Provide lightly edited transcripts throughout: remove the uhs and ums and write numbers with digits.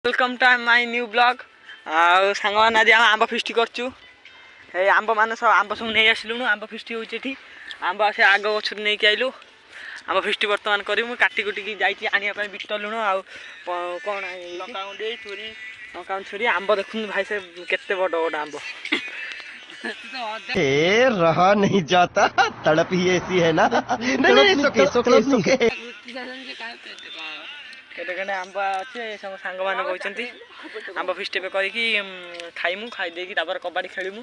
welcome to my new blog song मैंने आज आंब fist करूँ आंब मान सब आंब सब नहीं आसलुणु आंब फिस्ट होती आंब से आग गचर नहीं आइलु आंब फिस्ट बर्तमान करूँ काटी कुटिकी जाने बिट लुण आ कौन लंका छुरी लंका छुरी आंब देखुन भाई से केते बड़ बड़ आंब रहा नहीं जाता तड़प ही ऐसी है ना केटे आंब अच्छे सब सांग मैंने कहते आंब फिस्ट करके खाइमु खाई कबाड़ी खेलमु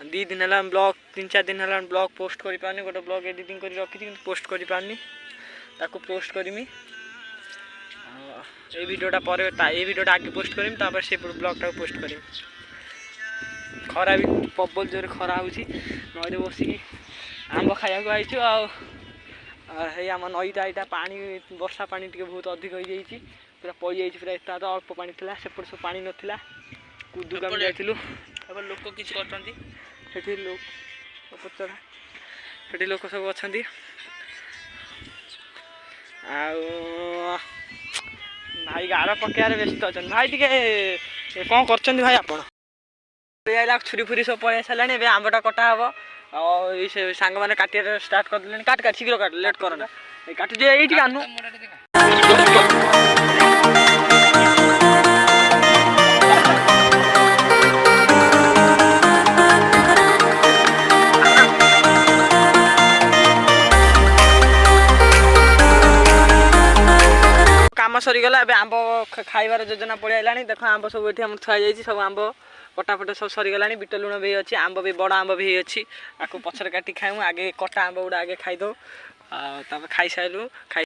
2 दिन है ब्लॉग 3-4 दिन है ब्लॉग पोस्ट कर पारनी गोटे ब्लॉग एडिटिंग कर रखी पोस्ट कर पारनी ताकू पोस्ट करमी ये वीडियोटा पर ये वीडियोटा आगे पोस्ट करमी से ब्लॉगटा पोस्ट करमी खरा भी प्रबल जोर खरा हो नई बसिकी आंब खाया आई आम नईटा यहाँ पानी वर्षा पानी टे बहुत अधिक हो जाए पूरा पड़ जाए पूरा एत अल्प पानी था सेपट सब पानी नाला कुदुक जाइलु लोक किसी लोक लोक सब अच्छा भाई गाड़ पकेबार व्यस्त अच्छा भाई टे कौन कर भाई आप छुरी फुरी सब पलि सारे आंबटा कटा हम और सांग मैंने काटिया स्टार्ट कर काट काट शीघ्र काट लेट करना काटुचे ये आनु काम सरीगला आंब खाइबार योजना पड़ाइला देख आंब सब ये थुआ सब आंब कटाफट सब सरीगला बिट लुण भी अच्छी आंब भी बड़ आंब भी अच्छी आपको पछर काटी खाऊ आगे कटा आंब गुड़ा आगे खाईदे खाई सारू खाई